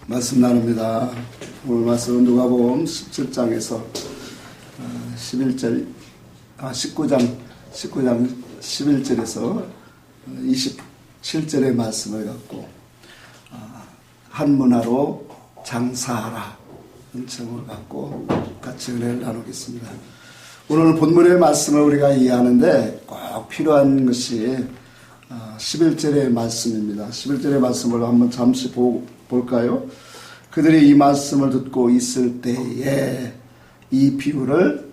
말씀 나눕니다. 오늘 말씀은 누가복음 17장에서 19장 11절에서 27절의 말씀을 갖고 한 문화로 장사하라 은총을 갖고 같이 은혜를 나누겠습니다. 오늘 본문의 말씀을 우리가 이해하는데 꼭 필요한 것이 11절의 말씀입니다. 11절의 말씀을 한번 잠시 볼까요? 그들이 이 말씀을 듣고 있을 때에 이 비유를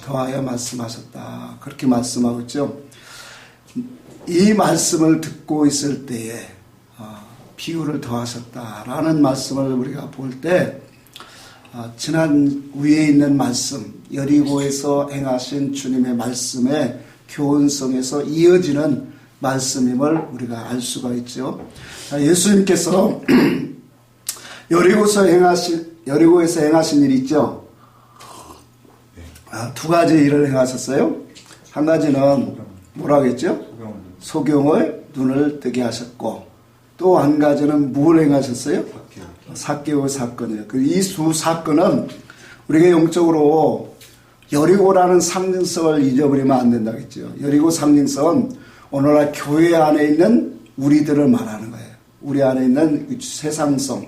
더하여 말씀하셨다. 그렇게 말씀하고 있죠. 이 말씀을 듣고 있을 때에 비유를 더하셨다라는 말씀을 우리가 볼 때 지난 위에 있는 말씀 여리고에서 행하신 주님의 말씀의 교훈성에서 이어지는 말씀임을 우리가 알 수가 있죠. 예수님께서 여리고에서 행하신 일이 있죠. 두 가지 일을 행하셨어요. 한 가지는 뭐라고 했죠? 소경의 눈을 뜨게 하셨고, 또 한 가지는 뭘 행하셨어요? 삭개오 사건이에요. 이 두 사건은 우리가 영적으로 여리고라는 상징성을 잊어버리면 안 된다고 했죠. 여리고 상징성은 오늘날 교회 안에 있는 우리들을 말하는 거예요. 우리 안에 있는 세상성.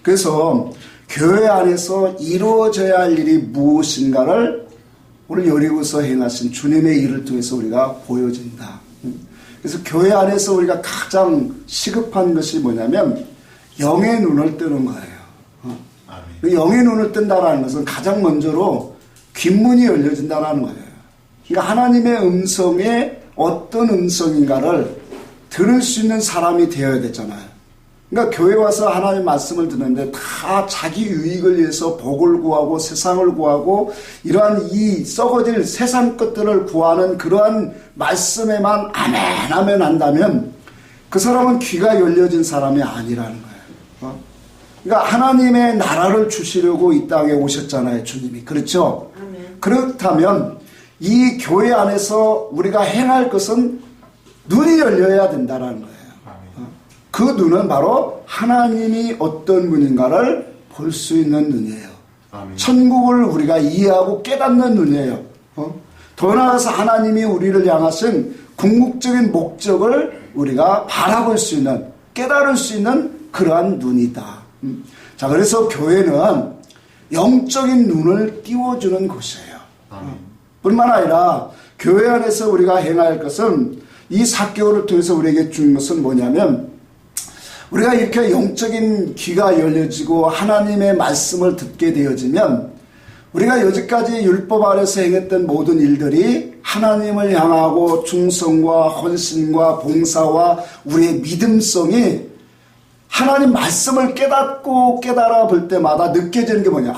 그래서 교회 안에서 이루어져야 할 일이 무엇인가를 오늘 여리고서 행하신 주님의 일을 통해서 우리가 보여진다. 그래서 교회 안에서 우리가 가장 시급한 것이 뭐냐면 영의 눈을 뜨는 거예요. 영의 눈을 뜬다라는 것은 가장 먼저로 귓문이 열려진다라는 거예요. 그러니까 하나님의 음성에 어떤 음성인가를 들을 수 있는 사람이 되어야 되잖아요. 그러니까 교회 와서 하나님 말씀을 듣는데 다 자기 유익을 위해서 복을 구하고 세상을 구하고 이러한 이 썩어질 세상 것들을 구하는 그러한 말씀에만 아멘 아멘 한다면 그 사람은 귀가 열려진 사람이 아니라는 거예요. 그러니까 하나님의 나라를 주시려고 이 땅에 오셨잖아요, 주님이. 그렇죠? 아멘. 그렇다면 이 교회 안에서 우리가 행할 것은 눈이 열려야 된다는 거예요. 그 눈은 바로 하나님이 어떤 분인가를 볼 수 있는 눈이에요. 아멘. 천국을 우리가 이해하고 깨닫는 눈이에요. 더 나아가서 하나님이 우리를 향하신 궁극적인 목적을 우리가 바라볼 수 있는, 깨달을 수 있는 그러한 눈이다. 자, 그래서 교회는 영적인 눈을 띄워주는 곳이에요. 뿐만 아니라 교회 안에서 우리가 행할 것은 이 삭개오를 통해서 우리에게 주는 것은 뭐냐면 우리가 이렇게 영적인 귀가 열려지고 하나님의 말씀을 듣게 되어지면 우리가 여지까지 율법 아래서 행했던 모든 일들이 하나님을 향하고 충성과 헌신과 봉사와 우리의 믿음성이 하나님 말씀을 깨닫고 깨달아 볼 때마다 느껴지는 게 뭐냐.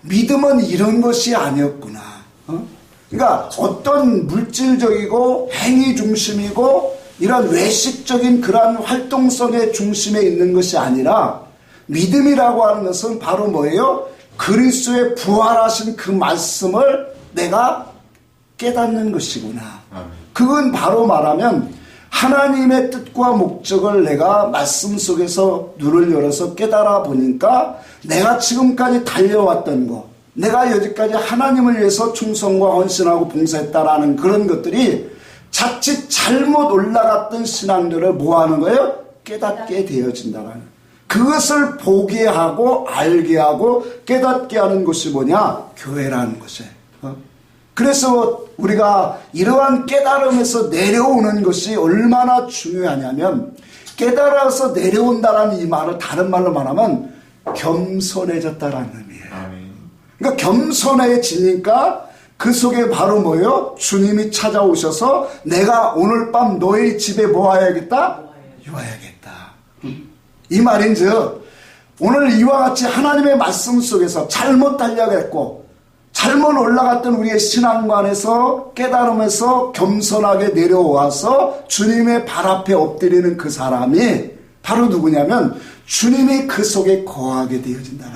믿음은 이런 것이 아니었구나. 그러니까 어떤 물질적이고 행위 중심이고 이런 외식적인 그러한 활동성의 중심에 있는 것이 아니라 믿음이라고 하는 것은 바로 뭐예요? 그리스도의 부활하신 그 말씀을 내가 깨닫는 것이구나. 그건 바로 말하면 하나님의 뜻과 목적을 내가 말씀 속에서 눈을 열어서 깨달아 보니까 내가 지금까지 달려왔던 것, 내가 여기까지 하나님을 위해서 충성과 헌신하고 봉사했다라는 그런 것들이 자칫 잘못 올라갔던 신앙들을 뭐하는 거예요? 깨닫게 되어진다는 그것을 보게 하고 알게 하고 깨닫게 하는 것이 뭐냐? 교회라는 것이에요. 그래서 우리가 이러한 깨달음에서 내려오는 것이 얼마나 중요하냐면 깨달아서 내려온다라는 이 말을 다른 말로 말하면 겸손해졌다라는 의미예요. 그러니까 겸손해지니까 그 속에 바로 뭐예요? 주님이 찾아오셔서 내가 오늘 밤 너의 집에 뭐 와야겠다? 와야겠다. 이 말인즉 오늘 이와 같이 하나님의 말씀 속에서 잘못 달려갔고 잘못 올라갔던 우리의 신앙관에서 깨달음에서 겸손하게 내려와서 주님의 발 앞에 엎드리는 그 사람이 바로 누구냐면 주님이 그 속에 거하게 되어진다는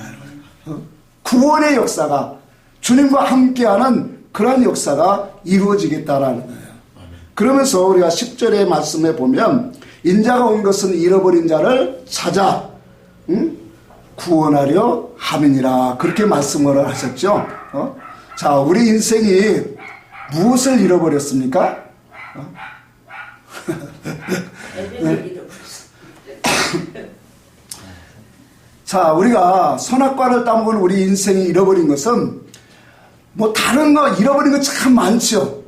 거예요. 구원의 역사가 주님과 함께하는 그런 역사가 이루어지겠다라는 거예요. 그러면서 우리가 10절의 말씀에 보면 인자가 온 것은 잃어버린 자를 찾아 구원하려 함이니라. 그렇게 말씀을 하셨죠. 자, 우리 인생이 무엇을 잃어버렸습니까? 자, 우리가 선악과를 따먹은 우리 인생이 잃어버린 것은 뭐 다른 거 잃어버린 거 참 많죠.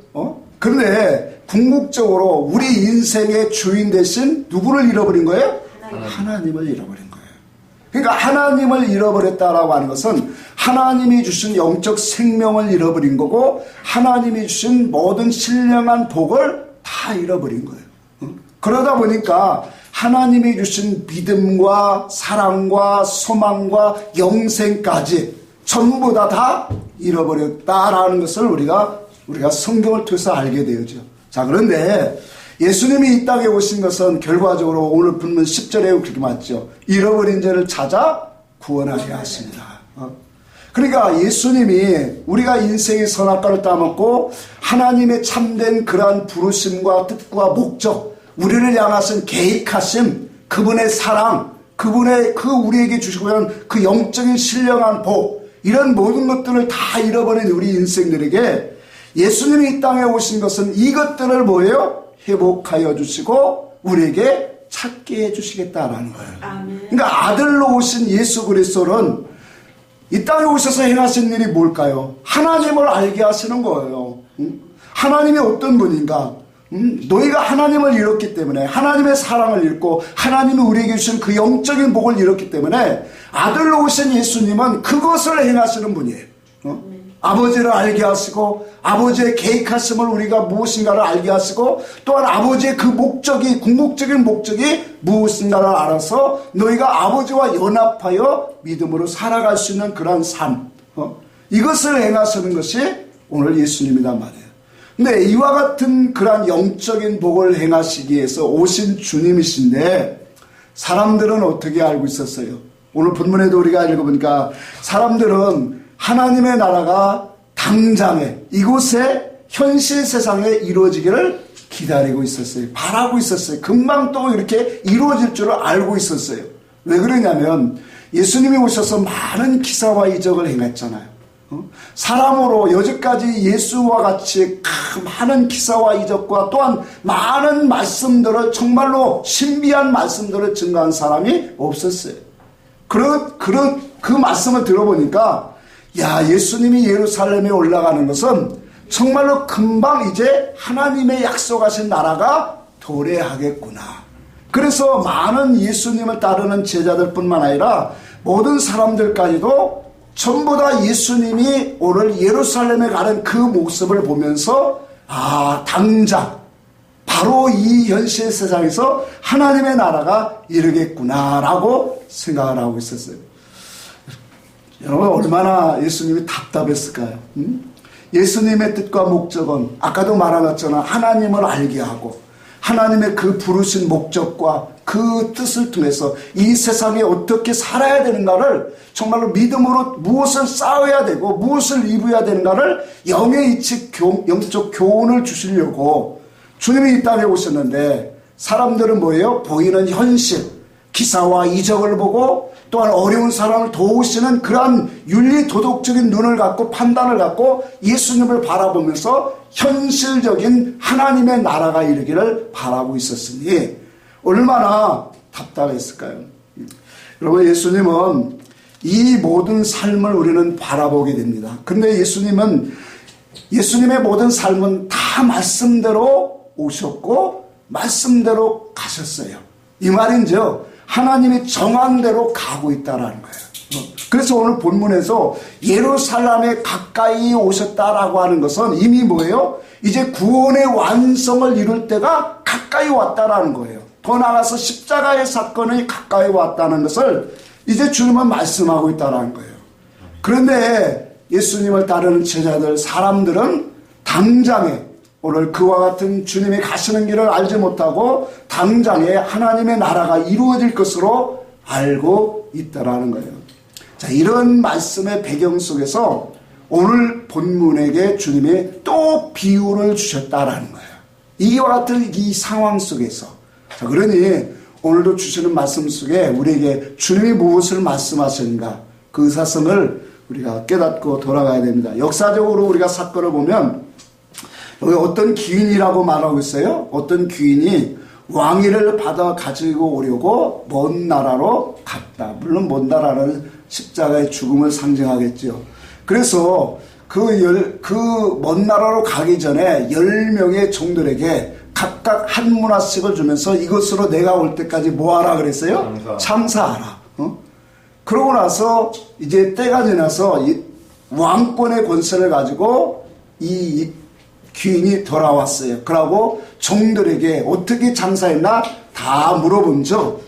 그런데 궁극적으로 우리 인생의 주인 대신 누구를 잃어버린 거예요? 하나님을 잃어버린 거예요. 그러니까 하나님을 잃어버렸다라고 하는 것은 하나님이 주신 영적 생명을 잃어버린 거고 하나님이 주신 모든 신령한 복을 다 잃어버린 거예요. 그러다 보니까 하나님이 주신 믿음과 사랑과 소망과 영생까지 전부 다 잃어버렸다라는 것을 우리가 성경을 통해서 알게 되죠. 자, 그런데 예수님이 이 땅에 오신 것은 결과적으로 오늘 본문 10절에 그렇게 맞죠. 잃어버린 자를 찾아 구원하게 하십니다. 그러니까 예수님이 우리가 인생의 선악과를 따먹고 하나님의 참된 그러한 부르심과 뜻과 목적, 우리를 향하신 계획하심, 그분의 사랑, 그분의 우리에게 주시고 있는 그 영적인 신령한 복, 이런 모든 것들을 다 잃어버린 우리 인생들에게 예수님이 이 땅에 오신 것은 이것들을 뭐예요? 회복하여 주시고 우리에게 찾게 해주시겠다라는 거예요. 아멘. 그러니까 아들로 오신 예수 그리스도는 이 땅에 오셔서 행하신 일이 뭘까요? 하나님을 알게 하시는 거예요. 하나님이 어떤 분인가? 너희가 하나님을 잃었기 때문에, 하나님의 사랑을 잃고 하나님이 우리에게 주신 그 영적인 복을 잃었기 때문에 아들로 오신 예수님은 그것을 행하시는 분이에요. 아버지를 알게 하시고 아버지의 계획하심을 우리가 무엇인가를 알게 하시고 또한 아버지의 그 목적이, 궁극적인 목적이 무엇인가를 알아서 너희가 아버지와 연합하여 믿음으로 살아갈 수 있는 그런 삶, 이것을 행하시는 것이 오늘 예수님이란 말이에요. 근데 이와 같은 그런 영적인 복을 행하시기 위해서 오신 주님이신데 사람들은 어떻게 알고 있었어요? 오늘 본문에도 우리가 읽어보니까 사람들은 하나님의 나라가 당장에 이곳에 현실 세상에 이루어지기를 기다리고 있었어요. 바라고 있었어요. 금방 또 이렇게 이루어질 줄을 알고 있었어요. 왜 그러냐면 예수님이 오셔서 많은 기사와 이적을 행했잖아요. 사람으로 여지까지 예수와 같이 많은 기사와 이적과 또한 많은 말씀들을, 정말로 신비한 말씀들을 증거한 사람이 없었어요. 그 말씀을 들어보니까 야, 예수님이 예루살렘에 올라가는 것은 정말로 금방 이제 하나님의 약속하신 나라가 도래하겠구나. 그래서 많은 예수님을 따르는 제자들뿐만 아니라 모든 사람들까지도 전부 다 예수님이 오늘 예루살렘에 가는 그 모습을 보면서 당장 바로 이 현실 세상에서 하나님의 나라가 이르겠구나라고 생각을 하고 있었어요. 여러분, 얼마나 예수님이 답답했을까요? 예수님의 뜻과 목적은 아까도 말한 것처럼 하나님을 알게 하고 하나님의 그 부르신 목적과 그 뜻을 통해서 이 세상에 어떻게 살아야 되는가를 정말로 믿음으로 무엇을 쌓아야 되고 무엇을 이루어야 되는가를 영의 이치, 영적 교훈을 주시려고 주님이 이 땅에 오셨는데 사람들은 뭐예요? 보이는 현실, 기사와 이적을 보고 또한 어려운 사람을 도우시는 그러한 윤리 도덕적인 눈을 갖고 판단을 갖고 예수님을 바라보면서 현실적인 하나님의 나라가 이르기를 바라고 있었으니 얼마나 답답했을까요? 여러분, 예수님은 이 모든 삶을 우리는 바라보게 됩니다. 그런데 예수님의 모든 삶은 다 말씀대로 오셨고 말씀대로 가셨어요. 이 말인지요, 하나님이 정한 대로 가고 있다라는 거예요. 그래서 오늘 본문에서 예루살렘에 가까이 오셨다라고 하는 것은 이미 뭐예요? 이제 구원의 완성을 이룰 때가 가까이 왔다라는 거예요. 더 나아가서 십자가의 사건이 가까이 왔다는 것을 이제 주님은 말씀하고 있다라는 거예요. 그런데 예수님을 따르는 제자들, 사람들은 당장에 오늘 그와 같은 주님이 가시는 길을 알지 못하고 당장에 하나님의 나라가 이루어질 것으로 알고 있다라는 거예요. 자, 이런 말씀의 배경 속에서 오늘 본문에게 주님이 또 비유를 주셨다라는 거예요. 이와 같은 이 상황 속에서. 자, 그러니 오늘도 주시는 말씀 속에 우리에게 주님이 무엇을 말씀하시는가 그 의사성을 우리가 깨닫고 돌아가야 됩니다. 역사적으로 우리가 사건을 보면 여기 어떤 귀인이라고 말하고 있어요. 어떤 귀인이 왕위를 받아 가지고 오려고 먼 나라로 갔다. 물론 먼 나라는 십자가의 죽음을 상징하겠죠. 그래서 그 먼 나라로 가기 전에 10명의 종들에게 각각 한 문화씩을 주면서 이것으로 내가 올 때까지 뭐 하라 그랬어요? 장사하라. 그러고 나서 이제 때가 지나서 왕권의 권세를 가지고 이 귀인이 돌아왔어요. 그러고 종들에게 어떻게 장사했나 다 물어본 적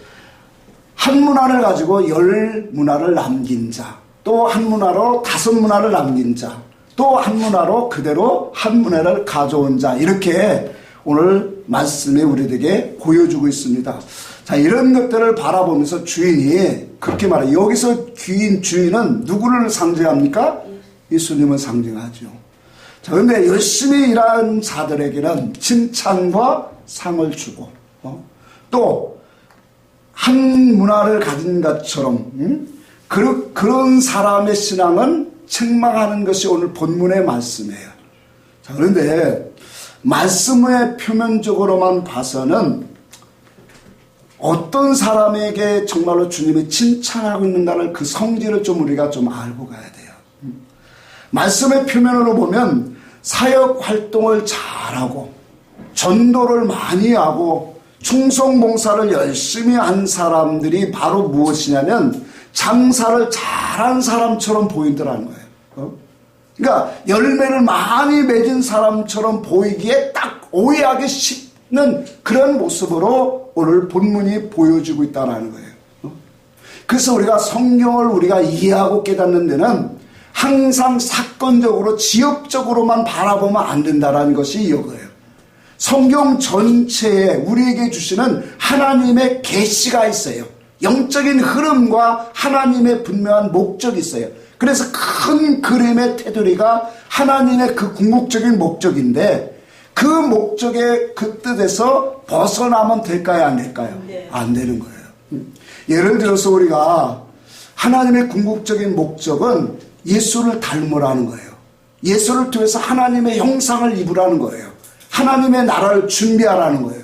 한 문화를 가지고 10문화를 남긴 자, 또 한 문화로 5문화를 남긴 자, 또 한 문화로 그대로 한 문화를 가져온 자, 이렇게 오늘 말씀이 우리에게 보여주고 있습니다. 자, 이런 것들을 바라보면서 주인이 그렇게 말해요. 여기서 주인은 누구를 상징합니까? 예수님을 상징하죠. 자, 그런데 열심히 일한 자들에게는 칭찬과 상을 주고, 또 한 문화를 가진 것처럼 그런 사람의 신앙은 책망하는 것이 오늘 본문의 말씀이에요. 자, 그런데 말씀의 표면적으로만 봐서는 어떤 사람에게 정말로 주님이 칭찬하고 있는가를 그 성질을 좀 우리가 좀 알고 가야 돼요. 말씀의 표면으로 보면 사역 활동을 잘하고 전도를 많이 하고 충성봉사를 열심히 한 사람들이 바로 무엇이냐면 장사를 잘한 사람처럼 보이더라는 거예요. 그러니까 열매를 많이 맺은 사람처럼 보이기에 딱 오해하기 쉽는 그런 모습으로 오늘 본문이 보여지고 있다는 거예요. 그래서 우리가 성경을 우리가 이해하고 깨닫는 데는 항상 사건적으로 지역적으로만 바라보면 안 된다는 것이 이거예요. 성경 전체에 우리에게 주시는 하나님의 계시가 있어요. 영적인 흐름과 하나님의 분명한 목적이 있어요. 그래서 큰 그림의 테두리가 하나님의 그 궁극적인 목적인데 그 목적의 그 뜻에서 벗어나면 될까요? 안 될까요? 네. 안 되는 거예요. 예를 들어서 우리가 하나님의 궁극적인 목적은 예수를 닮으라는 거예요. 예수를 통해서 하나님의 형상을 입으라는 거예요. 하나님의 나라를 준비하라는 거예요.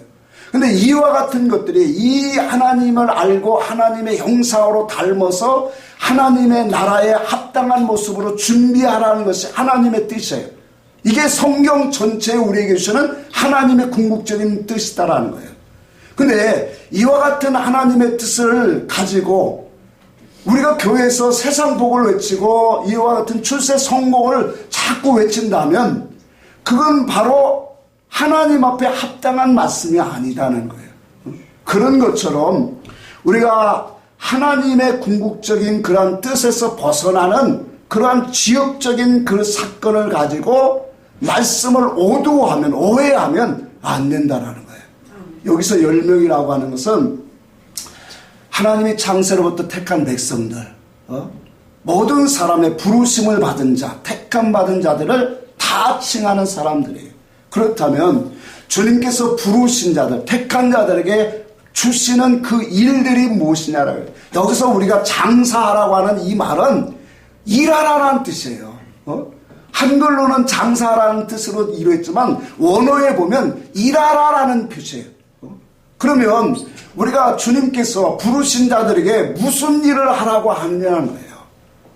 근데 이와 같은 것들이 이 하나님을 알고 하나님의 형상으로 닮아서 하나님의 나라에 합당한 모습으로 준비하라는 것이 하나님의 뜻이에요. 이게 성경 전체에 우리에게 주시는 하나님의 궁극적인 뜻이다라는 거예요. 근데 이와 같은 하나님의 뜻을 가지고 우리가 교회에서 세상 복을 외치고 이와 같은 출세 성공을 자꾸 외친다면 그건 바로 하나님 앞에 합당한 말씀이 아니다는 거예요. 그런 것처럼 우리가 하나님의 궁극적인 그러한 뜻에서 벗어나는 그러한 지역적인 그 사건을 가지고 말씀을 오도하면 오해하면 안 된다라는 거예요. 여기서 10명이라고 하는 것은 하나님이 창세로부터 택한 백성들, 모든 사람의 부르심을 받은 자, 택함 받은 자들을 다 칭하는 사람들이에요. 그렇다면 주님께서 부르신 자들, 택한 자들에게 주시는 그 일들이 무엇이냐라고 해요. 여기서 우리가 장사하라고 하는 이 말은 일하라는 뜻이에요. 한글로는 장사라는 뜻으로 이루어있지만 원어에 보면 일하라라는 표시예요. 그러면 우리가 주님께서 부르신 자들에게 무슨 일을 하라고 하느냐는 거예요.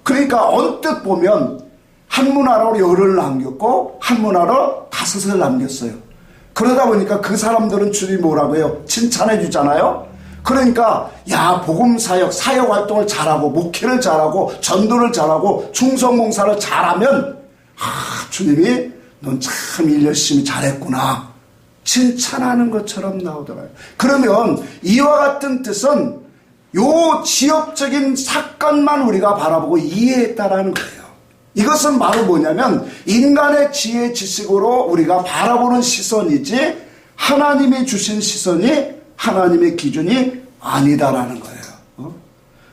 그러니까 언뜻 보면 한 문화로 10을 남겼고 한 문화로 5을 남겼어요. 그러다 보니까 그 사람들은 주님이 뭐라고 해요? 칭찬해 주잖아요. 그러니까 야, 복음사역, 사역활동을 잘하고 목회를 잘하고 전도를 잘하고 충성봉사를 잘하면 주님이 넌 참 일 열심히 잘했구나 칭찬하는 것처럼 나오더라고요. 그러면 이와 같은 뜻은 요 지역적인 사건만 우리가 바라보고 이해했다라는 거예요. 이것은 바로 뭐냐면 인간의 지혜 지식으로 우리가 바라보는 시선이지 하나님이 주신 시선이 하나님의 기준이 아니다라는 거예요.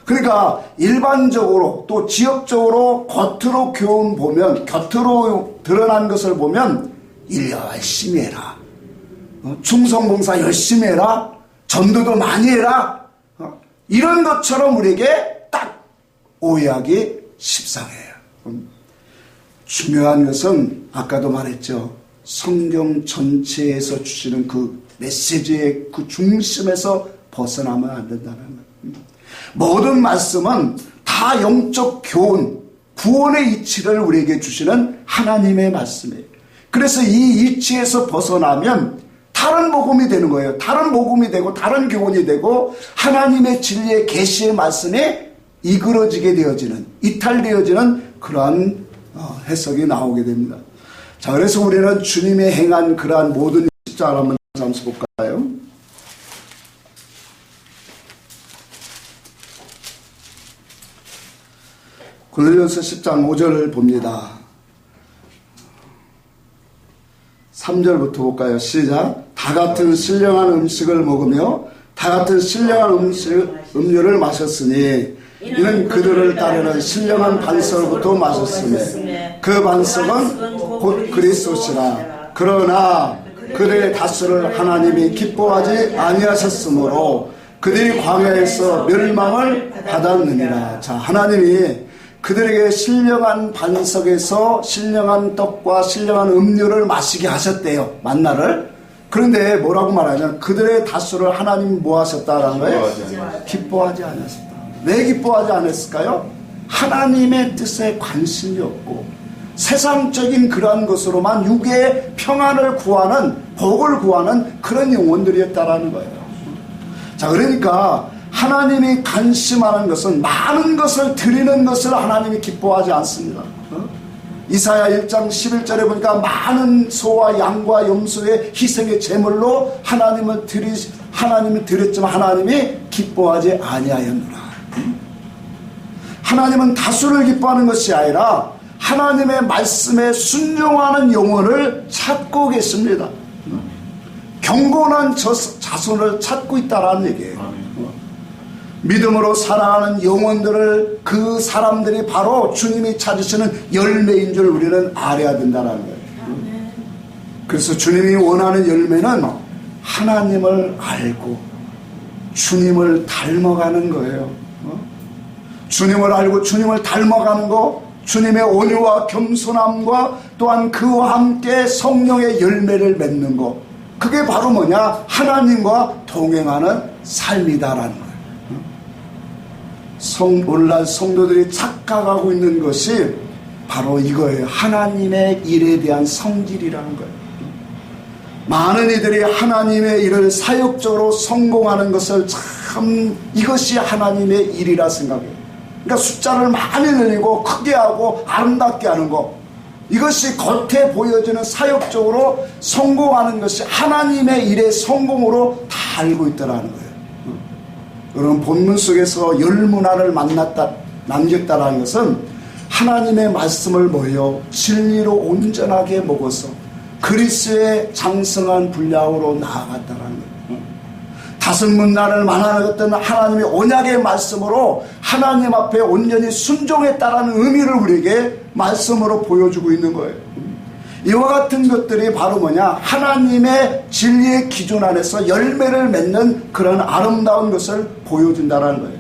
그러니까 일반적으로 또 지역적으로 겉으로 교훈 보면 겉으로 드러난 것을 보면 일 열심히 해라, 충성봉사 열심히 해라, 전도도 많이 해라. 이런 것처럼 우리에게 딱 오해하기 십상해요. 중요한 것은 아까도 말했죠. 성경 전체에서 주시는 그 메시지의 그 중심에서 벗어나면 안 된다는 거예요. 모든 말씀은 다 영적 교훈, 구원의 이치를 우리에게 주시는 하나님의 말씀이에요. 그래서 이 이치에서 벗어나면 다른 복음이 되는 거예요. 다른 복음이 되고 다른 교훈이 되고 하나님의 진리의 계시의 말씀이 이그러지게 되어지는, 이탈되어지는 그러한 해석이 나오게 됩니다. 자, 그래서 우리는 주님의 행한 그러한 모든 십자가를 한번 잠시 볼까요? 고린도전서 10장 5절을 봅니다. 3절부터 볼까요? 시작. 다 같은 신령한 음식을 먹으며 다 같은 신령한 음료를 마셨으니 이는 그들을 따르는 신령한 반석부터 마셨으며 그 반석은 곧 그리스도시라. 그러나 그들의 다수를 하나님이 기뻐하지 아니하셨으므로 그들이 광야에서 멸망을 받았느니라. 자, 하나님이 그들에게 신령한 반석에서 신령한 떡과 신령한 음료를 마시게 하셨대요. 만나를. 그런데 뭐라고 말하냐면 그들의 다수를 하나님이 뭐 하셨다라는 거예요? 기뻐하지 않았습니다. 왜 기뻐하지 않았을까요? 하나님의 뜻에 관심이 없고 세상적인 그러한 것으로만 육의 평안을 구하는, 복을 구하는 그런 영혼들이었다라는 거예요. 자, 그러니까 하나님이 관심하는 것은 많은 것을 드리는 것을 하나님이 기뻐하지 않습니다. 이사야 1장 11절에 보니까 많은 소와 양과 염소의 희생의 제물로 하나님이 드렸지만 하나님이 기뻐하지 아니하였노라. 하나님은 다수를 기뻐하는 것이 아니라 하나님의 말씀에 순종하는 영혼을 찾고 계십니다. 경건한 자손을 찾고 있다라는 얘기예요. 믿음으로 살아가는 영혼들을, 그 사람들이 바로 주님이 찾으시는 열매인 줄 우리는 알아야 된다는 거예요. 그래서 주님이 원하는 열매는 하나님을 알고 주님을 닮아가는 거예요. 주님을 알고 주님을 닮아가는 거, 주님의 온유와 겸손함과 또한 그와 함께 성령의 열매를 맺는 거, 그게 바로 뭐냐? 하나님과 동행하는 삶이다라는 거예요. 오늘날 성도들이 착각하고 있는 것이 바로 이거예요. 하나님의 일에 대한 성질이라는 거예요. 많은 이들이 하나님의 일을 사역적으로 성공하는 것을 참 이것이 하나님의 일이라 생각해요. 그러니까 숫자를 많이 늘리고 크게 하고 아름답게 하는 것, 이것이 겉에 보여지는 사역적으로 성공하는 것이 하나님의 일의 성공으로 다 알고 있다라는 거예요. 여러분, 본문 속에서 열문화를 남겼다라는 것은 하나님의 말씀을 모여 진리로 온전하게 먹어서 그리스도의 장성한 분량으로 나아갔다라는 거예요. 다섯 문란을 만나었던 하나님의 언약의 말씀으로 하나님 앞에 온전히 순종했다라는 의미를 우리에게 말씀으로 보여주고 있는 거예요. 이와 같은 것들이 바로 뭐냐? 하나님의 진리의 기준 안에서 열매를 맺는 그런 아름다운 것을 보여준다는 거예요.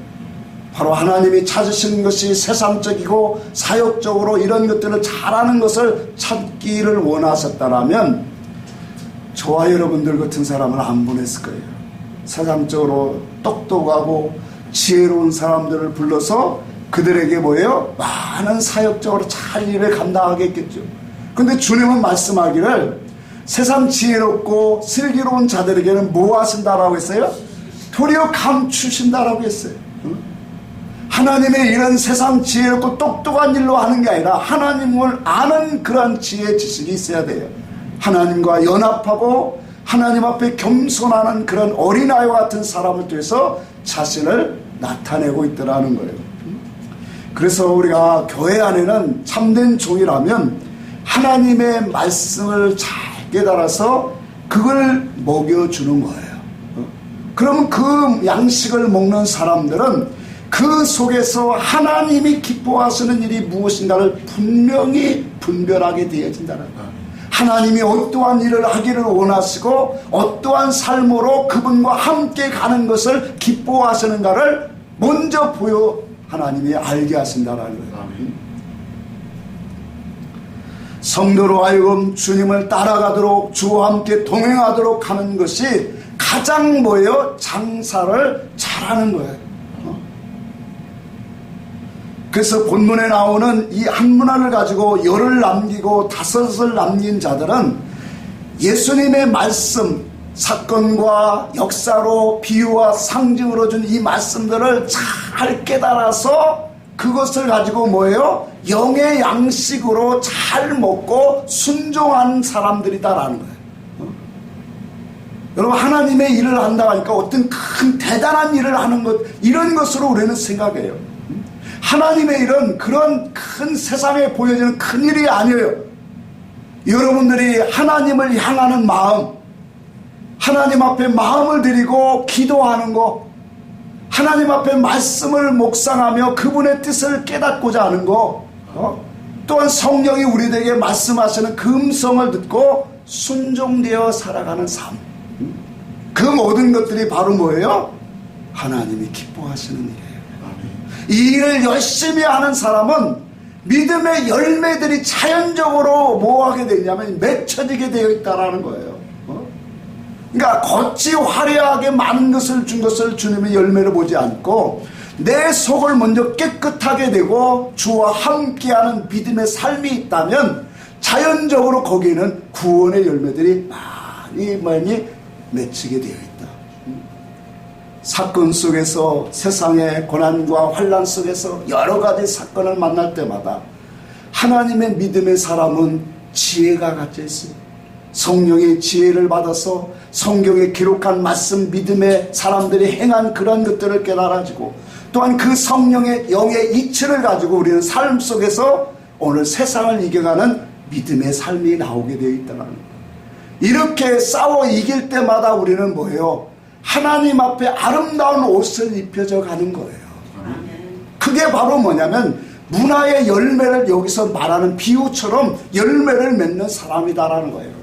바로 하나님이 찾으시는 것이 세상적이고 사역적으로 이런 것들을 잘하는 것을 찾기를 원하셨다라면 저와 여러분들 같은 사람을 안 보냈을 거예요. 세상적으로 똑똑하고 지혜로운 사람들을 불러서 그들에게 뭐예요? 많은 사역적으로 잘 일을 감당하겠겠죠. 근데 주님은 말씀하기를 세상 지혜롭고 슬기로운 자들에게는 뭐 하신다라고 했어요? 도리어 감추신다라고 했어요. 하나님의 이런 세상 지혜롭고 똑똑한 일로 하는 게 아니라 하나님을 아는 그런 지혜 지식이 있어야 돼요. 하나님과 연합하고 하나님 앞에 겸손하는 그런 어린아이와 같은 사람을 통해서 자신을 나타내고 있더라는 거예요. 그래서 우리가 교회 안에는 참된 종이라면 하나님의 말씀을 잘 깨달아서 그걸 먹여주는 거예요. 그러면 그 양식을 먹는 사람들은 그 속에서 하나님이 기뻐하시는 일이 무엇인가를 분명히 분별하게 되어진다는 거예요. 하나님이 어떠한 일을 하기를 원하시고 어떠한 삶으로 그분과 함께 가는 것을 기뻐하시는가를 먼저 하나님이 알게 하신다라는 거예요. 성도로 하여금 주님을 따라가도록 주와 함께 동행하도록 하는 것이 가장 뭐예요? 장사를 잘하는 거예요. 그래서 본문에 나오는 이 한 문화를 가지고 열을 남기고 다섯을 남긴 자들은 예수님의 말씀, 사건과 역사로 비유와 상징으로 준 이 말씀들을 잘 깨달아서 그것을 가지고 뭐예요? 영의 양식으로 잘 먹고 순종한 사람들이다라는 거예요. 여러분, 하나님의 일을 한다고 하니까 어떤 큰 대단한 일을 하는 것, 이런 것으로 우리는 생각해요. 하나님의 일은 그런 큰 세상에 보여지는 큰 일이 아니에요. 여러분들이 하나님을 향하는 마음, 하나님 앞에 마음을 드리고 기도하는 것, 하나님 앞에 말씀을 묵상하며 그분의 뜻을 깨닫고자 하는 것, 또한 성령이 우리에게 말씀하시는 그 음성을 듣고 순종되어 살아가는 삶, 그 모든 것들이 바로 뭐예요? 하나님이 기뻐하시는 일이에요. 이 일을 열심히 하는 사람은 믿음의 열매들이 자연적으로 뭐 하게 되냐면 맺혀지게 되어 있다는 거예요. 그러니까 겉이 화려하게 많은 것을 준 것을 주님의 열매를 보지 않고 내 속을 먼저 깨끗하게 되고 주와 함께하는 믿음의 삶이 있다면 자연적으로 거기에는 구원의 열매들이 많이 맺히게 되어 있다. 사건 속에서 세상의 고난과 환난 속에서 여러 가지 사건을 만날 때마다 하나님의 믿음의 사람은 지혜가 갇혀 있어요. 성령의 지혜를 받아서 성경에 기록한 말씀 믿음의 사람들이 행한 그런 것들을 깨달아지고 또한 그 성령의 영의 이치를 가지고 우리는 삶 속에서 오늘 세상을 이겨가는 믿음의 삶이 나오게 되어 있다는 거예요. 이렇게 싸워 이길 때마다 우리는 뭐예요? 하나님 앞에 아름다운 옷을 입혀져 가는 거예요. 그게 바로 뭐냐면 문화의 열매를 여기서 말하는 비유처럼 열매를 맺는 사람이다라는 거예요.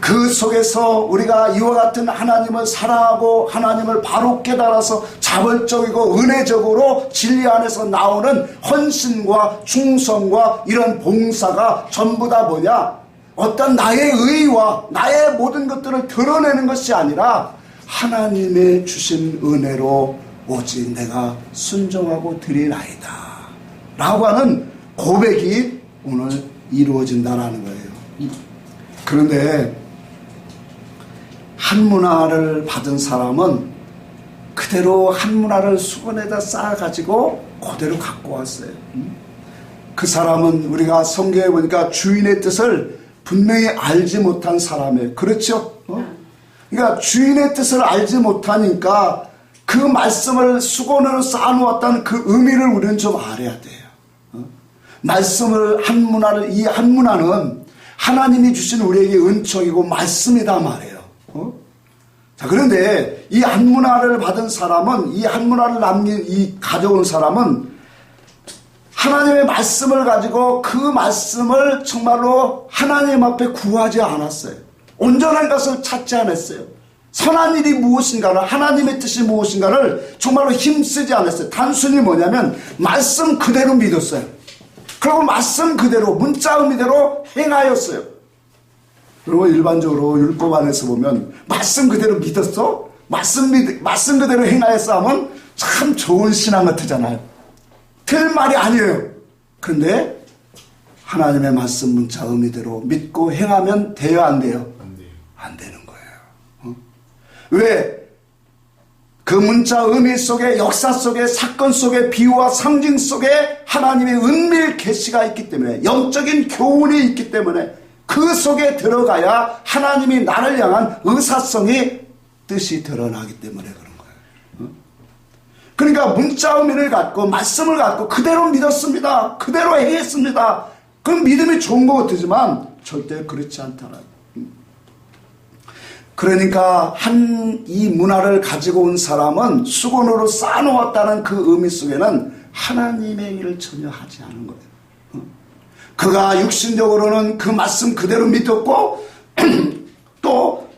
그 속에서 우리가 이와 같은 하나님을 사랑하고 하나님을 바로 깨달아서 자발적이고 은혜적으로 진리 안에서 나오는 헌신과 충성과 이런 봉사가 전부 다 뭐냐? 어떤 나의 의와 나의 모든 것들을 드러내는 것이 아니라 하나님의 주신 은혜로 오직 내가 순종하고 드리나이다 라고 하는 고백이 오늘 이루어진다는 거예요. 그런데 한 문화를 받은 사람은 그대로 한 문화를 수건에다 쌓아가지고 그대로 갖고 왔어요. 그 사람은 우리가 성경에 보니까 주인의 뜻을 분명히 알지 못한 사람이에요. 그렇죠? 그러니까 주인의 뜻을 알지 못하니까 그 말씀을 수건으로 쌓아놓았다는 그 의미를 우리는 좀 알아야 돼요. 말씀을 이 한 문화는 하나님이 주신 우리에게 은총이고 말씀이다 말이에요. 자, 그런데 이 한 문화를 받은 사람은, 이 한 문화를 가져온 사람은 하나님의 말씀을 가지고 그 말씀을 정말로 하나님 앞에 구하지 않았어요. 온전한 것을 찾지 않았어요. 선한 일이 무엇인가를, 하나님의 뜻이 무엇인가를 정말로 힘쓰지 않았어요. 단순히 뭐냐면 말씀 그대로 믿었어요. 그리고 말씀 그대로 문자 의미대로 행하였어요. 그리고 일반적으로 율법 안에서 보면 말씀 그대로 믿었어? 말씀 그대로 행하였어 하면 참 좋은 신앙 같으잖아요. 틀린 말이 아니에요. 그런데 하나님의 말씀 문자 의미대로 믿고 행하면 돼요, 안 돼요? 안 되는 거예요. 왜? 그 문자 의미 속에, 역사 속에, 사건 속에, 비유와 상징 속에 하나님의 은밀 계시가 있기 때문에, 영적인 교훈이 있기 때문에 그 속에 들어가야 하나님이 나를 향한 의사성이, 뜻이 드러나기 때문에 그런 거예요. 그러니까 문자 의미를 갖고 말씀을 갖고 그대로 믿었습니다. 그대로 행했습니다. 그럼 믿음이 좋은 것 같지만 절대 그렇지 않다는. 그러니까 이 문화를 가지고 온 사람은 수건으로 쌓아놓았다는 그 의미 속에는 하나님의 일을 전혀 하지 않은 거예요. 그가 육신적으로는 그 말씀 그대로 믿었고 또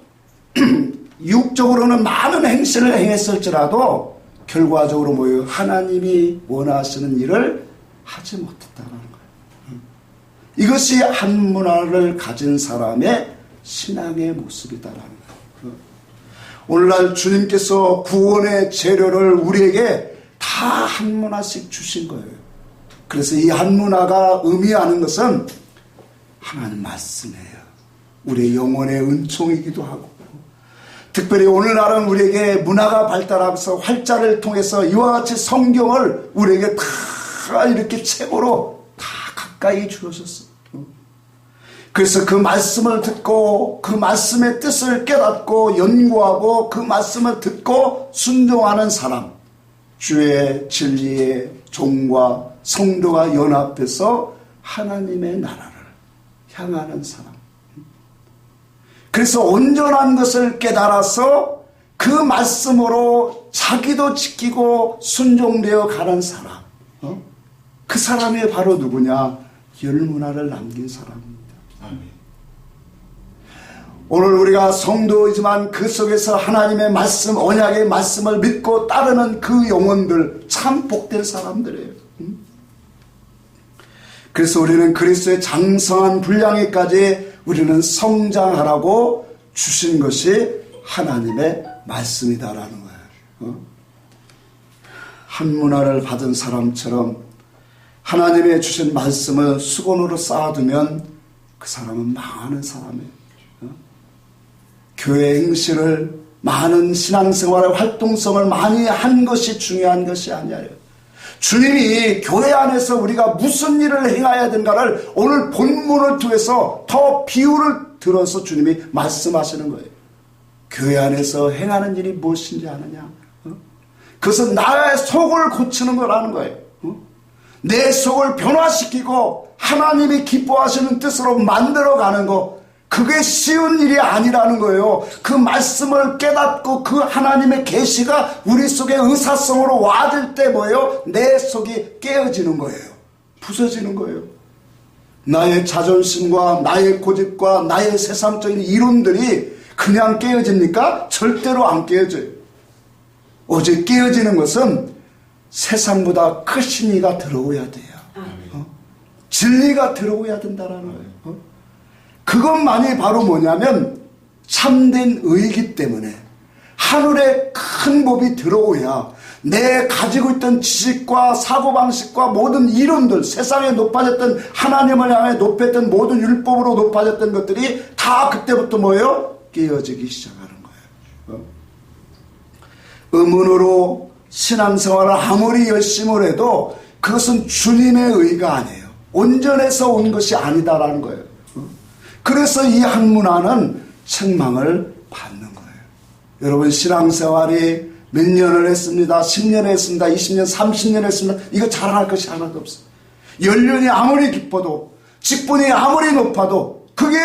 육적으로는 많은 행실을 행했을지라도 결과적으로 뭐예요? 하나님이 원하시는 일을 하지 못했다는 거예요. 이것이 한문화를 가진 사람의 신앙의 모습이다라는 거예요. 오늘날 주님께서 구원의 재료를 우리에게 다 한문화씩 주신 거예요. 그래서 이 한문화가 의미하는 것은 하나님 말씀이에요. 우리의 영혼의 은총이기도 하고, 특별히 오늘날은 우리에게 문화가 발달하면서 활자를 통해서 이와 같이 성경을 우리에게 다 이렇게 책으로 다 가까이 주셨어요. 그래서 그 말씀을 듣고 그 말씀의 뜻을 깨닫고 연구하고 그 말씀을 듣고 순종하는 사람, 주의 진리의 종과 성도가 연합해서 하나님의 나라를 향하는 사람. 그래서 온전한 것을 깨달아서 그 말씀으로 자기도 지키고 순종되어 가는 사람. 그 사람이 바로 누구냐? 열문화를 남긴 사람입니다. 오늘 우리가 성도이지만 그 속에서 하나님의 말씀, 언약의 말씀을 믿고 따르는 그 영혼들, 참 복된 사람들이에요. 그래서 우리는 그리스도의 장성한 분량에까지 우리는 성장하라고 주신 것이 하나님의 말씀이다라는 거예요. 한문화를 받은 사람처럼 하나님의 주신 말씀을 수건으로 쌓아두면 그 사람은 망하는 사람이에요. 교회 행실을, 많은 신앙생활의 활동성을 많이 한 것이 중요한 것이 아니에요. 주님이 교회 안에서 우리가 무슨 일을 행해야 되는가를 오늘 본문을 통해서 더 비유를 들어서 주님이 말씀하시는 거예요. 교회 안에서 행하는 일이 무엇인지 아느냐? 그것은 나의 속을 고치는 거라는 거예요. 내 속을 변화시키고 하나님이 기뻐하시는 뜻으로 만들어가는 거, 그게 쉬운 일이 아니라는 거예요. 그 말씀을 깨닫고 그 하나님의 계시가 우리 속에 의사성으로 와질 때 뭐예요? 내 속이 깨어지는 거예요. 부서지는 거예요. 나의 자존심과 나의 고집과 나의 세상적인 이론들이 그냥 깨어집니까? 절대로 안 깨어져요. 오직 깨어지는 것은 세상보다 크신 이가 들어오야 돼요. 진리가 들어오야 된다는 거예요. 그것만이 바로 뭐냐면 참된 의이기 때문에 하늘의 큰 법이 들어오야 내 가지고 있던 지식과 사고방식과 모든 이론들, 세상에 높아졌던 하나님을 향해 높였던 모든 율법으로 높아졌던 것들이 다 그때부터 뭐예요? 깨어지기 시작하는 거예요. 의문으로 신앙생활을 아무리 열심히 해도 그것은 주님의 의가 아니에요. 온전해서 온 것이 아니다라는 거예요. 그래서 이 한문화는 책망을 받는 거예요. 여러분 신앙생활이 몇 년을 했습니다. 10년 했습니다. 20년, 30년 했습니다. 이거 자랑할 것이 하나도 없어요. 연륜이 아무리 깊어도, 직분이 아무리 높아도 그게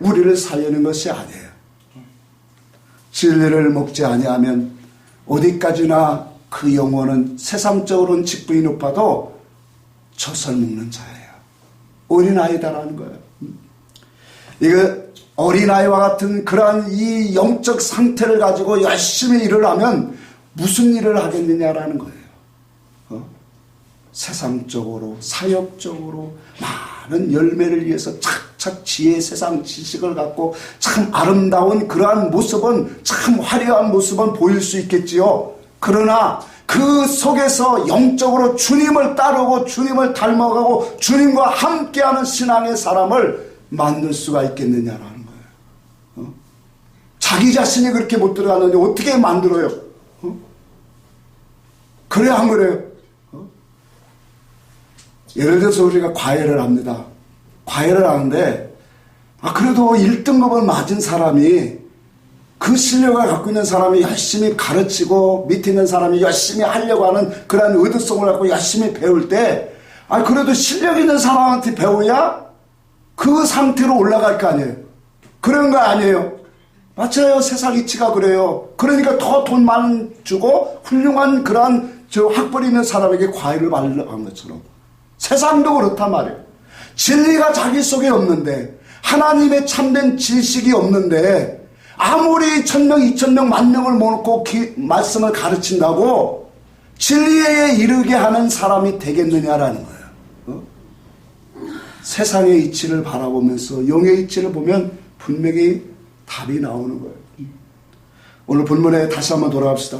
우리를 살리는 것이 아니에요. 진리를 먹지 아니하면 어디까지나 그 영혼은 세상적으로는 직분이 높아도 젖을 먹는 자예요. 어린아이다라는 거예요. 이거 어린아이와 같은 그러한 이 영적 상태를 가지고 열심히 일을 하면 무슨 일을 하겠느냐라는 거예요. 세상적으로, 사역적으로 많은 열매를 위해서 착착 지혜, 세상 지식을 갖고 참 아름다운 그러한 모습은, 참 화려한 모습은 보일 수 있겠지요. 그러나 그 속에서 영적으로 주님을 따르고 주님을 닮아가고 주님과 함께하는 신앙의 사람을 만들 수가 있겠느냐라는 거예요. 자기 자신이 그렇게 못 들어가는데 어떻게 만들어요? 그래 안 그래요? 예를 들어서 우리가 과외를 합니다. 과외를 하는데 그래도 1등급을 맞은 사람이, 그 실력을 갖고 있는 사람이 열심히 가르치고 밑에 있는 사람이 열심히 하려고 하는 그런 의도성을 갖고 열심히 배울 때 그래도 실력 있는 사람한테 배워야 그 상태로 올라갈 거 아니에요. 그런 거 아니에요. 맞아요. 세상 이치가 그래요. 그러니까 더 돈 많이 주고 훌륭한 그러한 학벌이 있는 사람에게 과외를 받는 것처럼 세상도 그렇단 말이에요. 진리가 자기 속에 없는데, 하나님의 참된 지식이 없는데, 아무리 1000명, 2000명, 10,000명을 모아놓고 말씀을 가르친다고 진리에 이르게 하는 사람이 되겠느냐라는 거예요. 세상의 이치를 바라보면서 영의 이치를 보면 분명히 답이 나오는 거예요. 오늘 본문에 다시 한번 돌아갑시다.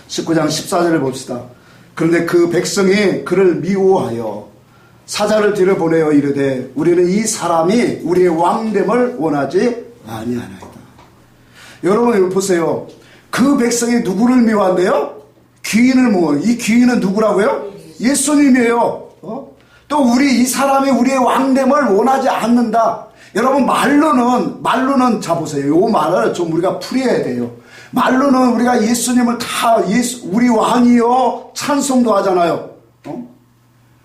19장 14절을 봅시다. 그런데 그 백성이 그를 미워하여 사자를 뒤로 보내어 이르되 우리는 이 사람이 우리의 왕됨을 원하지 아니하나이다. 여러분 보세요. 그 백성이 누구를 미워한대요? 귀인을 모아. 이 귀인은 누구라고요? 예수님이에요. 또 이 사람이 우리의 왕됨을 원하지 않는다. 여러분 말로는 자 보세요. 요 말을 좀 우리가 풀이해야 돼요. 말로는 우리가 예수님을 다 우리 왕이요 찬송도 하잖아요.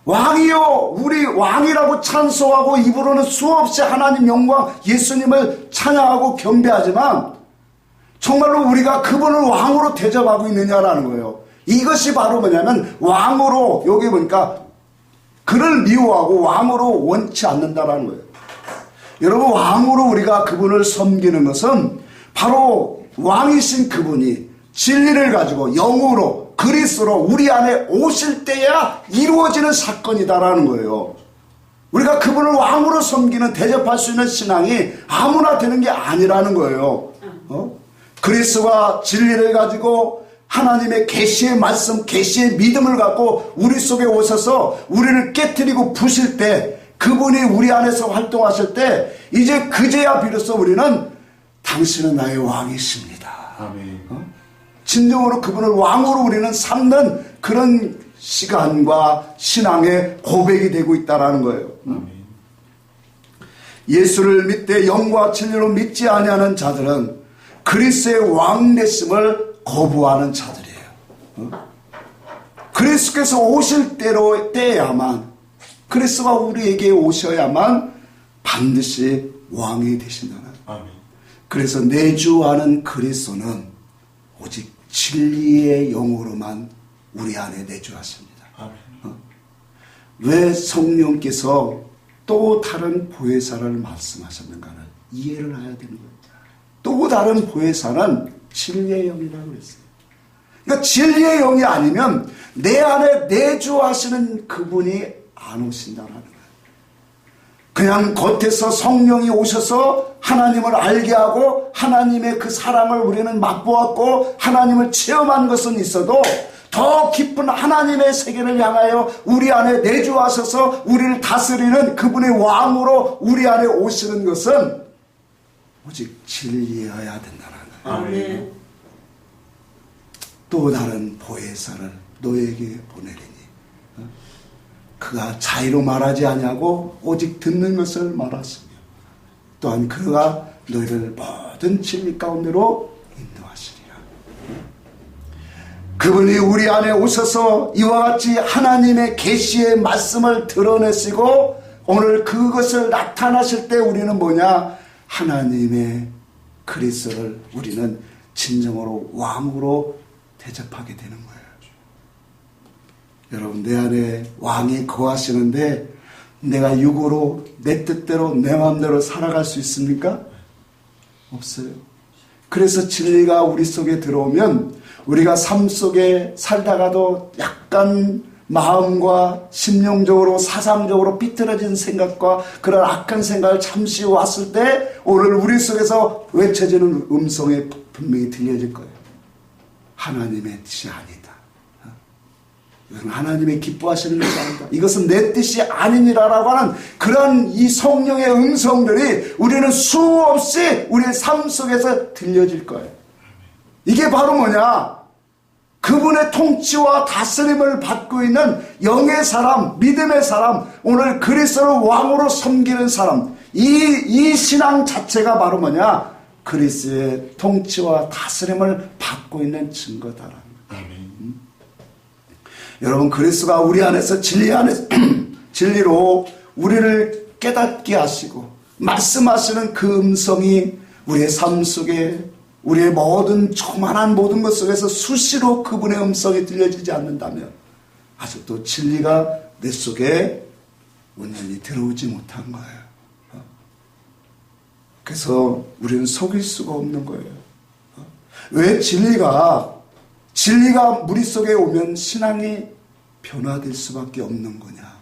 왕이요 우리 왕이라고 찬송하고 입으로는 수없이 하나님 영광 예수님을 찬양하고 경배하지만 정말로 우리가 그분을 왕으로 대접하고 있느냐라는 거예요. 이것이 바로 뭐냐면 왕으로 여기 보니까 그를 미워하고 왕으로 원치 않는다라는 거예요. 여러분 왕으로 우리가 그분을 섬기는 것은 바로 왕이신 그분이 진리를 가지고 영으로 그리스도로 우리 안에 오실 때야 이루어지는 사건이다라는 거예요. 우리가 그분을 왕으로 섬기는 대접할 수 있는 신앙이 아무나 되는 게 아니라는 거예요. 그리스도가 진리를 가지고 하나님의 계시의 말씀, 계시의 믿음을 갖고 우리 속에 오셔서 우리를 깨트리고 부실 때 그분이 우리 안에서 활동하실 때 이제 그제야 비로소 우리는 당신은 나의 왕이십니다. 아멘. 진정으로 그분을 왕으로 우리는 삼는 그런 시간과 신앙의 고백이 되고 있다는 거예요. 아멘. 예수를 믿되 영과 진리로 믿지 아니하는 자들은 그리스도의 왕되심을 거부하는 자들이에요. 그리스도께서 오실 때야만 그리스도가 우리에게 오셔야만 반드시 왕이 되신다는. 아멘. 그래서 내주하는 그리스도는 오직 진리의 영으로만 우리 안에 내주하십니다. 아멘. 왜 성령께서 또 다른 보혜사를 말씀하셨는가를 이해를 해야 되는 거예요. 또 다른 보혜사는 진리의 영이라고 했어요. 그러니까 진리의 영이 아니면 내 안에 내주하시는 그분이 안 오신다라는 거예요. 그냥 겉에서 성령이 오셔서 하나님을 알게 하고 하나님의 그 사랑을 우리는 맛보았고 하나님을 체험한 것은 있어도 더 깊은 하나님의 세계를 향하여 우리 안에 내주하셔서 우리를 다스리는 그분의 왕으로 우리 안에 오시는 것은 오직 진리여야 된다는 거예요. 아멘. 또 다른 보혜사를 너에게 보내리니 그가 자의로 말하지 아니하고 오직 듣는 것을 말하시며 또한 그가 너희를 모든 진리 가운데로 인도하시리라. 그분이 우리 안에 오셔서 이와 같이 하나님의 계시의 말씀을 드러내시고 오늘 그것을 나타나실 때 우리는 뭐냐? 하나님의 그리스도를 우리는 진정으로 왕으로 대접하게 되는 거예요. 여러분 내 안에 왕이 거하시는데 내가 육으로 내 뜻대로 내 마음대로 살아갈 수 있습니까? 없어요. 그래서 진리가 우리 속에 들어오면 우리가 삶 속에 살다가도 약간 마음과 심령적으로 사상적으로 삐뚤어진 생각과 그런 악한 생각을 잠시 왔을 때 오늘 우리 속에서 외쳐지는 음성이 분명히 들려질 거예요. 하나님의 뜻이 아니다. 이것은 하나님의 기뻐하시는 것이 아니다. 이것은 내 뜻이 아니니라라고 하는 그런 이 성령의 음성들이 우리는 수없이 우리의 삶 속에서 들려질 거예요. 이게 바로 뭐냐? 그분의 통치와 다스림을 받고 있는 영의 사람, 믿음의 사람, 오늘 그리스도를 왕으로 섬기는 사람, 이 신앙 자체가 바로 뭐냐? 그리스도의 통치와 다스림을 받고 있는 증거다라는 거예요. 여러분 그리스도가 우리 안에서 진리로 우리를 깨닫게 하시고 말씀하시는 그 음성이 우리의 삶 속에 우리의 모든 조만한 모든 것 속에서 수시로 그분의 음성이 들려지지 않는다면 아직도 진리가 내 속에 온전히 들어오지 못한 거예요. 그래서 우리는 속일 수가 없는 거예요. 왜 진리가 머릿속에 오면 신앙이 변화될 수밖에 없는 거냐?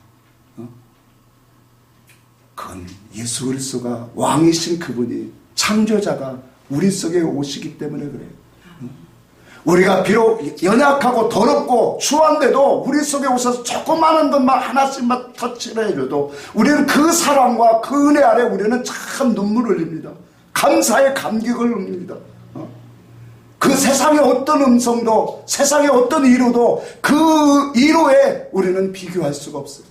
그건 예수 그리스도가 왕이신 그분이 창조자가 우리 속에 오시기 때문에 그래요. 우리가 비록 연약하고 더럽고 추한데도 우리 속에 오셔서 조그마한 것만 하나씩만 터치를 해줘도 우리는 그 사랑과 그 은혜 아래 우리는 참 눈물을 흘립니다. 감사의 감격을 흘립니다. 그 세상의 어떤 음성도 세상의 어떤 위로도 그 위로에 우리는 비교할 수가 없어요.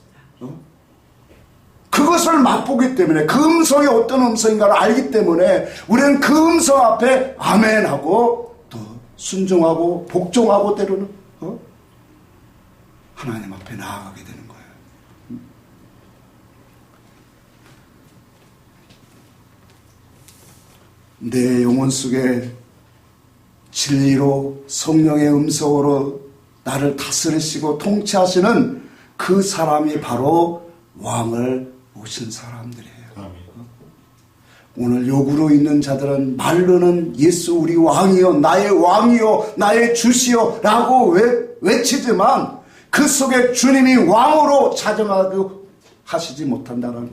그것을 맛보기 때문에 그 음성이 어떤 음성인가를 알기 때문에 우리는 그 음성 앞에 아멘하고 또 순종하고 복종하고 때로는 하나님 앞에 나아가게 되는 거예요. 내 영혼 속에 진리로 성령의 음성으로 나를 다스리시고 통치하시는 그 사람이 바로 왕을 모신 사람들이에요. 오늘 욕으로 있는 자들은 말로는 예수 우리 왕이요 나의 주시요 라고 외치지만 그 속에 주님이 왕으로 자정하고 하시지 못한다는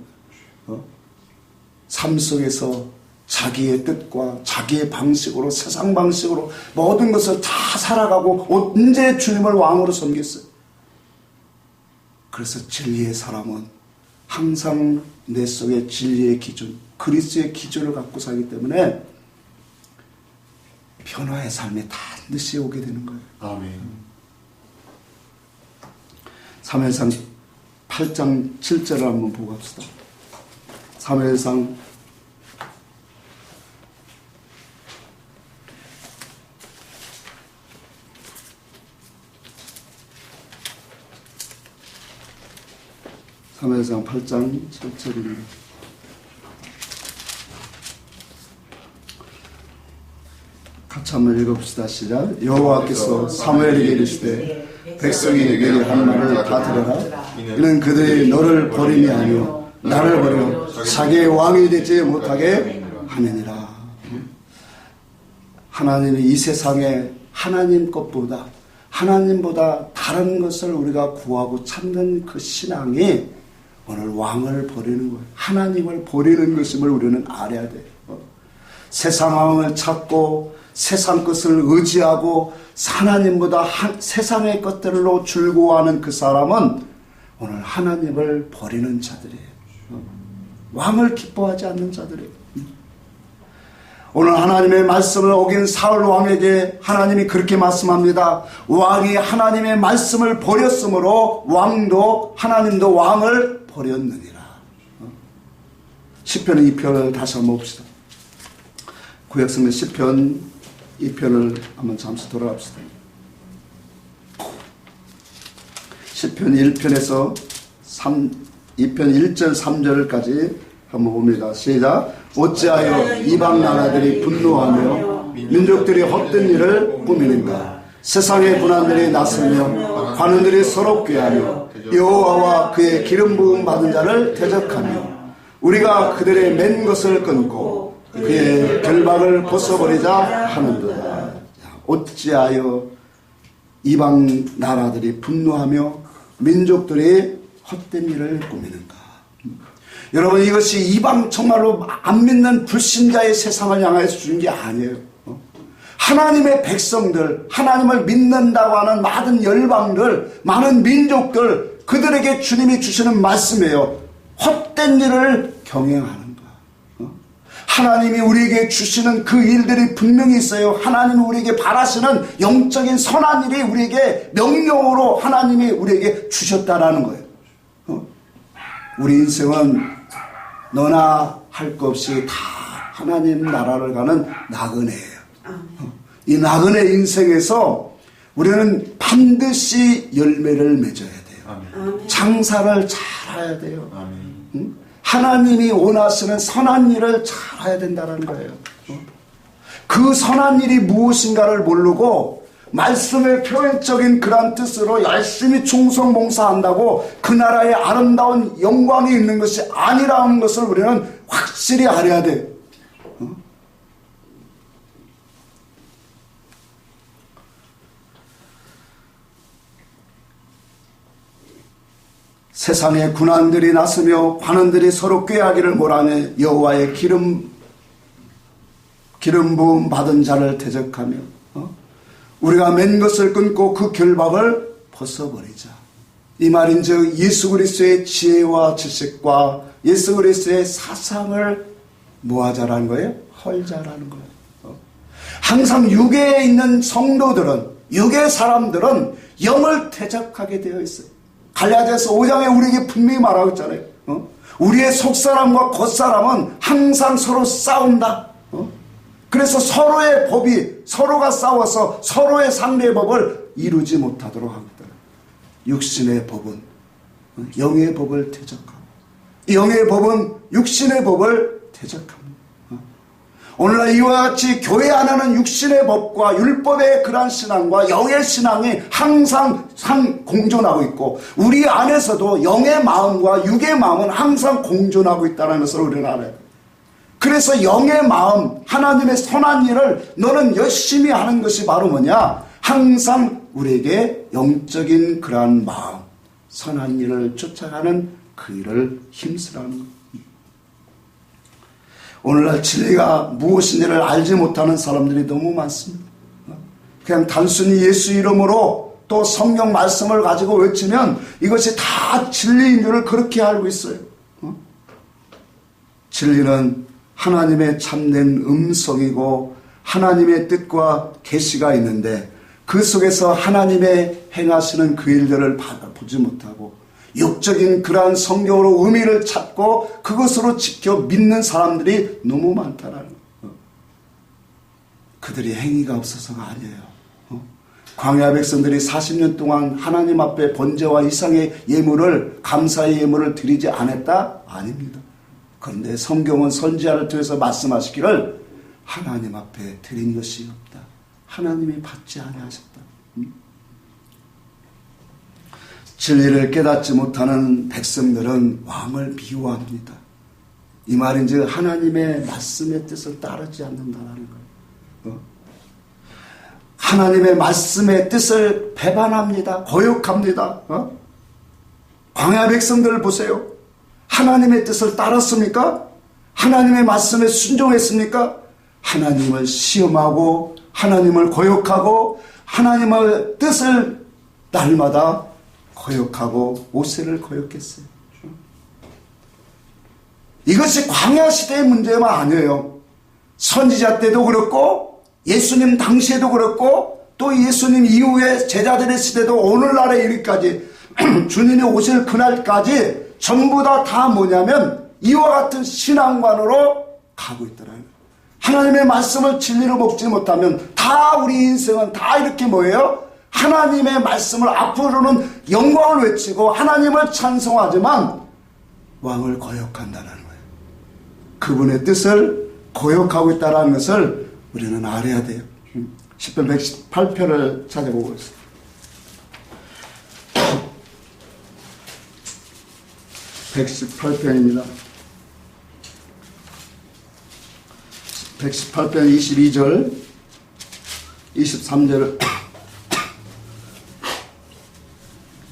삶 속에서 자기의 뜻과 자기의 방식으로 세상 방식으로 모든 것을 다 살아가고 언제 주님을 왕으로 섬겼어요. 그래서 진리의 사람은 항상 내 속에 진리의 기준, 그리스도의 기준을 갖고 살기 때문에 변화의 삶이 반드시 오게 되는 거예요. 아멘. 사무엘상 8장 7절을 한번 보고 갑시다. 사무엘상 8장 7절입니다. 같이 한번 읽어봅시다. 시작. 여호와께서 사무엘에게 이르시되 백성이 내게 한 말을 다 들어라. 이는 그들이 너를 버림이 아니요 나를 버려 자기의 왕이 되지 못하게 하느니라. 하나님이 이 세상에 하나님보다 다른 것을 우리가 구하고 찾는 그 신앙이 오늘 왕을 버리는 거예요. 하나님을 버리는 것임을 우리는 알아야 돼요. 세상 왕을 찾고 세상 것을 의지하고 하나님보다 세상의 것들로 즐거워하는 그 사람은 오늘 하나님을 버리는 자들이에요. 왕을 기뻐하지 않는 자들이에요. 오늘 하나님의 말씀을 어긴 사울 왕에게 하나님이 그렇게 말씀합니다. 왕이 하나님의 말씀을 버렸으므로 하나님도 왕을 버렸느니라. 시편 2편을 다시 한번 봅시다. 구약성경 시편 2편을 한번 잠시 돌아갑시다. 시편 1편에서 2편 1절 3절까지 한번 봅니다. 시작. 어찌하여 이방 나라들이 분노하며 민족들이 헛된 일을 꾸미는가. 세상의 군왕들이 나서며 관원들이 서로 꾀하며 여호와와 그의 기름 부음 받은 자를 대적하며 우리가 그들의 맨 것을 끊고 그의 결박을 벗어버리자 하는도다. 어찌하여 이방 나라들이 분노하며 민족들이 헛된 일을 꾸미는가. 여러분, 이것이 이방 정말로 안 믿는 불신자의 세상을 향해서 주는 게 아니에요. 하나님의 백성들, 하나님을 믿는다고 하는 많은 열방들, 많은 민족들, 그들에게 주님이 주시는 말씀이에요. 헛된 일을 경영하는 것. 하나님이 우리에게 주시는 그 일들이 분명히 있어요. 하나님이 우리에게 바라시는 영적인 선한 일이 우리에게 명령으로 하나님이 우리에게 주셨다라는 거예요. 우리 인생은 너나 할 것 없이 다 하나님 나라를 가는 나그네예요. 이 나그네 인생에서 우리는 반드시 열매를 맺어야 돼요. 아멘. 장사를 잘해야 돼요. 응? 하나님이 원하시는 선한 일을 잘해야 된다는 거예요. 그 선한 일이 무엇인가를 모르고 말씀의 표현적인 그런 뜻으로 열심히 충성봉사한다고 그 나라의 아름다운 영광이 있는 것이 아니라는 것을 우리는 확실히 알아야 돼요. 세상에 군환들이 나서며 관원들이 서로 꾀하기를 몰아내 여호와의 기름 부음 받은 자를 대적하며 우리가 맨 것을 끊고 그 결박을 벗어버리자. 이 말인즉 예수 그리스도의 지혜와 지식과 예수 그리스도의 사상을 뭐하자라는 거예요? 헐자라는 거예요. 항상 육에 있는 성도들은, 육의 사람들은 영을 대적하게 되어 있어요. 갈라디아서 5장에 우리에게 분명히 말하고 있잖아요. 우리의 속사람과 겉사람은 항상 서로 싸운다. 그래서 서로의 법이 서로가 싸워서 서로의 상대의 법을 이루지 못하도록 합니다. 육신의 법은 영의 법을 대적하고 영의 법은 육신의 법을 대적합니다. 오늘날 이와 같이 교회 안에는 육신의 법과 율법의 그러한 신앙과 영의 신앙이 항상 공존하고 있고 우리 안에서도 영의 마음과 육의 마음은 항상 공존하고 있다는 것을 우리는 알아야 돼요. 그래서 영의 마음, 하나님의 선한 일을 너는 열심히 하는 것이 바로 뭐냐? 항상 우리에게 영적인 그러한 마음, 선한 일을 쫓아가는 그 일을 힘쓰라는 것. 오늘날 진리가 무엇인지를 알지 못하는 사람들이 너무 많습니다. 그냥 단순히 예수 이름으로 또 성경 말씀을 가지고 외치면 이것이 다 진리인 줄을 그렇게 알고 있어요. 진리는 하나님의 참된 음성이고 하나님의 뜻과 계시가 있는데 그 속에서 하나님의 행하시는 그 일들을 보지 못하고 육적인 그러한 성경으로 의미를 찾고 그것으로 지켜 믿는 사람들이 너무 많다라는 거예요. 그들이 행위가 없어서가 아니에요. 광야 백성들이 40년 동안 하나님 앞에 번제와 이상의 예물을, 감사의 예물을 드리지 않았다? 아닙니다. 그런데 성경은 선지자를 통해서 말씀하시기를 하나님 앞에 드린 것이 없다. 하나님이 받지 아니하셨다. 진리를 깨닫지 못하는 백성들은 왕을 미워합니다. 이 말인즉 하나님의 말씀의 뜻을 따르지 않는다는 거예요. 하나님의 말씀의 뜻을 배반합니다. 거역합니다. 광야 백성들을 보세요. 하나님의 뜻을 따랐습니까? 하나님의 말씀에 순종했습니까? 하나님을 시험하고 하나님을 거역하고 하나님의 뜻을 날마다 거역하고 모세를 거역했어요. 이것이 광야 시대의 문제만 아니에요. 선지자 때도 그렇고 예수님 당시에도 그렇고 또 예수님 이후에 제자들의 시대도 오늘날에 이르기까지 주님이 오실 그날까지 전부 다 뭐냐면 이와 같은 신앙관으로 가고 있더라고요. 하나님의 말씀을 진리로 먹지 못하면 다 우리 인생은 다 이렇게 뭐예요? 하나님의 말씀을 앞으로는 영광을 외치고 하나님을 찬송하지만 왕을 거역한다는 거예요. 그분의 뜻을 거역하고 있다는 것을 우리는 알아야 돼요. 10편 118편을 찾아보고 있습니다. 118편입니다. 118편 22절 23절을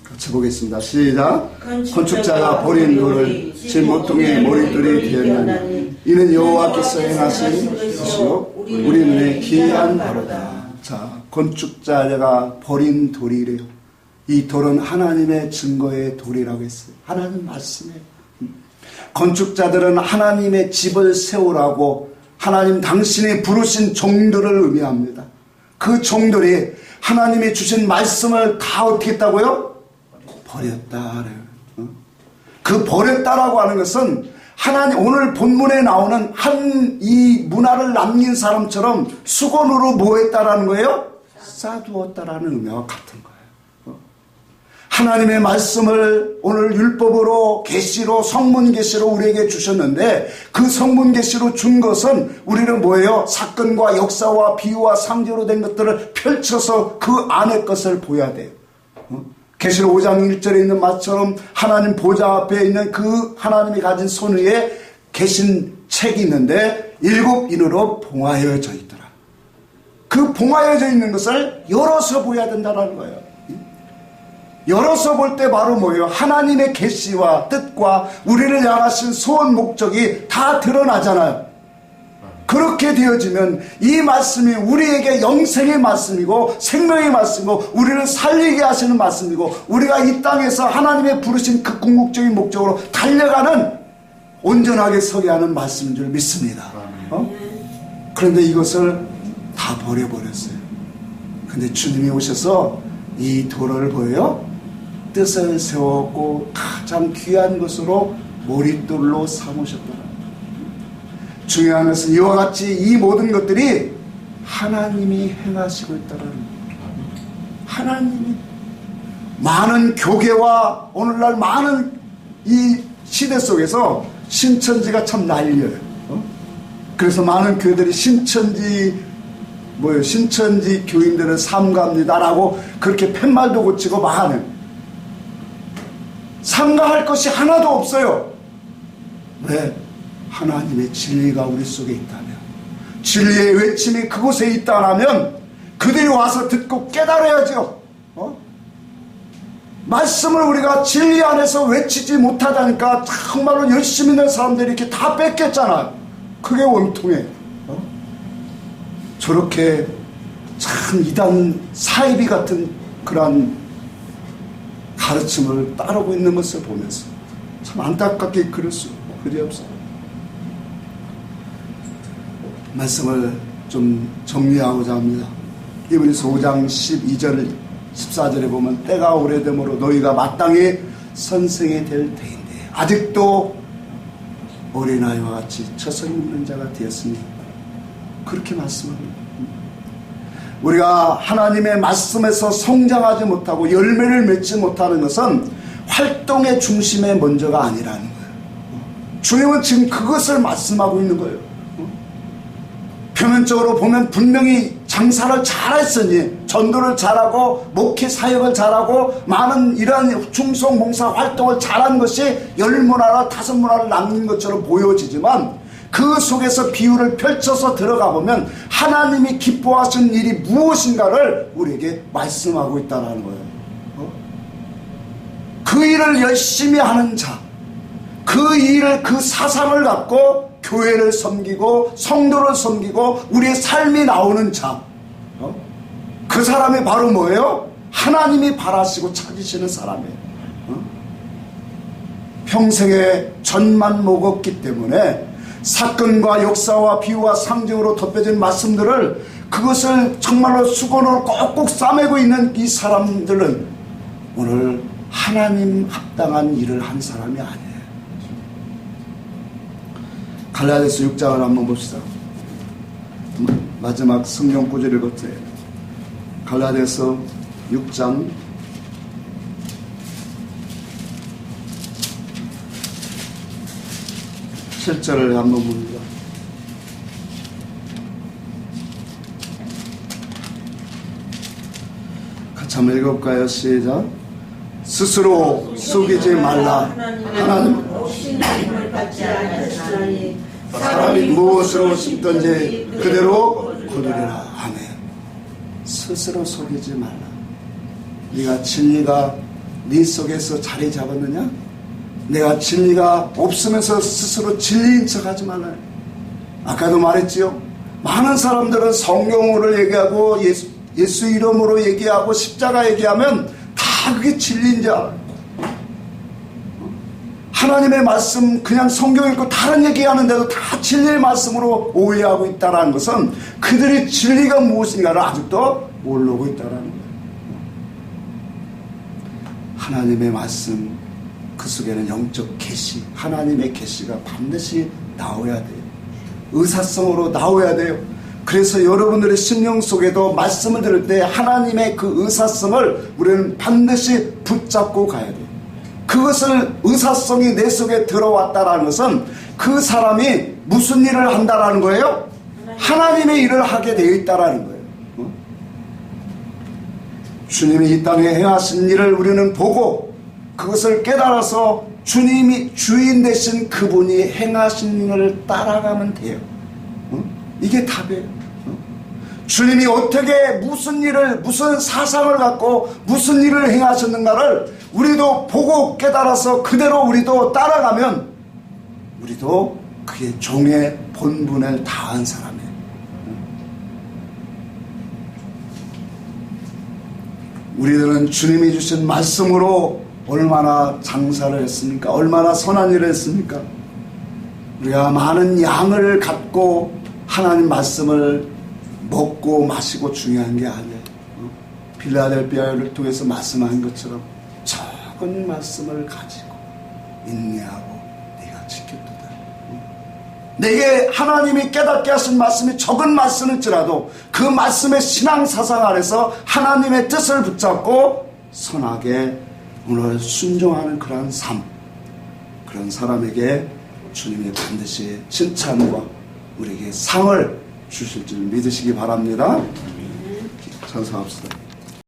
같이 보겠습니다. 시작. 건축자가 버린 돌을 제 모퉁이의 머릿돌이 되었나니 이는 여호와께서 행하신 것이요 우리 눈에 기이한 바로다. 자, 건축자가 버린 돌이래요. 이 돌은 하나님의 증거의 돌이라고 했어요. 하나님 말씀이에요. 건축자들은 하나님의 집을 세우라고 하나님 당신이 부르신 종들을 의미합니다. 그 종들이 하나님이 주신 말씀을 다 어떻게 했다고요? 버렸다. 그 버렸다라고 하는 것은 하나님 오늘 본문에 나오는 한 이 문화를 남긴 사람처럼 수건으로 뭐 했다라는 거예요? 싸두었다라는 의미와 같은 거예요. 하나님의 말씀을 오늘 율법으로 계시로 성문 계시로 우리에게 주셨는데 그 성문 계시로 준 것은 우리는 뭐예요? 사건과 역사와 비유와 상징으로 된 것들을 펼쳐서 그 안의 것을 보여야 돼요. 계시록 5장 1절에 있는 말처럼 하나님 보좌 앞에 있는 그 하나님이 가진 손 위에 계신 책이 있는데 7인으로 봉하여져 있더라. 그 봉하여져 있는 것을 열어서 보여야 된다는 거예요. 열어서 볼 때 바로 뭐예요? 하나님의 계시와 뜻과 우리를 향하신 소원 목적이 다 드러나잖아요. 그렇게 되어지면 이 말씀이 우리에게 영생의 말씀이고 생명의 말씀이고 우리를 살리게 하시는 말씀이고 우리가 이 땅에서 하나님의 부르신 그 궁극적인 목적으로 달려가는 온전하게 서게 하는 말씀인 줄 믿습니다. 그런데 이것을 다 버려버렸어요. 근데 주님이 오셔서 이 도를 보여요? 뜻을 세웠고 가장 귀한 것으로 머릿돌로 삼으셨더라. 중요한 것은 이와 같이 이 모든 것들이 하나님이 행하시고 있다는 거예요. 하나님이 많은 교계와 오늘날 많은 이 시대 속에서 신천지가 참 난리예요. 그래서 많은 교회들이 신천지 교인들은 삼가합니다라고 그렇게 팻말도 고치고 막 하는. 삼가할 것이 하나도 없어요. 왜? 하나님의 진리가 우리 속에 있다면, 진리의 외침이 그곳에 있다면 그들이 와서 듣고 깨달아야죠. 말씀을 우리가 진리 안에서 외치지 못하다니까 정말로 열심히 있는 사람들이 이렇게 다 뺏겼잖아요. 그게 원통해. 저렇게 참 이단 사이비 같은 그런 가르침을 따르고 있는 것을 보면서 참 안타깝게 그럴 수 그리 없어요. 말씀을 좀 정리하고자 합니다. 히브리서 5장 12절 14절에 보면 때가 오래되므로 너희가 마땅히 선생이 될 때인데 아직도 어린아이와 같이 처선 묻는 자가 되었으니 그렇게 말씀합니다. 우리가 하나님의 말씀에서 성장하지 못하고 열매를 맺지 못하는 것은 활동의 중심에 먼저가 아니라는 거예요. 주님은 지금 그것을 말씀하고 있는 거예요. 표면적으로 보면 분명히 장사를 잘했으니 전도를 잘하고 목회 사역을 잘하고 많은 이러한 충성 봉사 활동을 잘한 것이 10문화나 5문화를 남긴 것처럼 보여지지만 그 속에서 비유를 펼쳐서 들어가 보면 하나님이 기뻐하시는 일이 무엇인가를 우리에게 말씀하고 있다는 거예요. 그 일을 열심히 하는 자, 그 일을 그 사상을 갖고 교회를 섬기고 성도를 섬기고 우리의 삶이 나오는 자, 그 사람이 바로 뭐예요? 하나님이 바라시고 찾으시는 사람이에요. 평생에 젖만 먹었기 때문에 사건과 역사와 비유와 상징으로 덮여진 말씀들을 그것을 정말로 수건으로 꼭꼭 싸매고 있는 이 사람들은 오늘 하나님 합당한 일을 한 사람이 아니에요. 갈라디아서 6장을 한번 봅시다. 마지막 성경 구절을 보세요. 갈라디아서 6장 7절을 한번 봅니다. 같이 한번 읽어볼까요? 시작. 스스로 속이지 말라. 하나님 사람이 무엇으로 심든지 그대로 거두리라. 아멘. 스스로 속이지 말라. 네가 진리가 네 속에서 자리 잡았느냐? 내가 진리가 없으면서 스스로 진리인 척하지 말아요. 아까도 말했지요. 많은 사람들은 성경으로 얘기하고 예수 이름으로 얘기하고 십자가 얘기하면 다 그게 진리인 줄 알아요. 하나님의 말씀 그냥 성경 읽고 다른 얘기하는데도 다 진리의 말씀으로 오해하고 있다는 것은 그들이 진리가 무엇인가를 아직도 모르고 있다는 거예요. 하나님의 말씀 그 속에는 영적 계시, 하나님의 계시가 반드시 나와야 돼요. 의사성으로 나와야 돼요. 그래서 여러분들의 심령 속에도 말씀을 들을 때 하나님의 그 의사성을 우리는 반드시 붙잡고 가야 돼요. 그것을 의사성이 내 속에 들어왔다라는 것은 그 사람이 무슨 일을 한다라는 거예요? 하나님의 일을 하게 되어 있다라는 거예요. 주님이 이 땅에 행하신 일을 우리는 보고 그것을 깨달아서 주님이 주인 되신 그분이 행하신 일을 따라가면 돼요. 이게 답이에요. 주님이 어떻게 무슨 일을, 무슨 사상을 갖고 무슨 일을 행하셨는가를 우리도 보고 깨달아서 그대로 우리도 따라가면 우리도 그게 종의 본분을 다한 사람이에요. 우리들은 주님이 주신 말씀으로 얼마나 장사를 했습니까? 얼마나 선한 일을 했습니까? 우리가 많은 양을 갖고 하나님 말씀을 먹고 마시고 중요한 게 아니에요. 빌라델비아를 통해서 말씀한 것처럼 적은 말씀을 가지고 인내하고 네가 지켰도다. 내게 하나님이 깨닫게 하신 말씀이 적은 말씀일지라도 그 말씀의 신앙사상 안에서 하나님의 뜻을 붙잡고 선하게 오늘 순종하는 그런 삶, 그런 사람에게 주님이 반드시 칭찬과 우리에게 상을 주실 줄 믿으시기 바랍니다. 찬송합시다.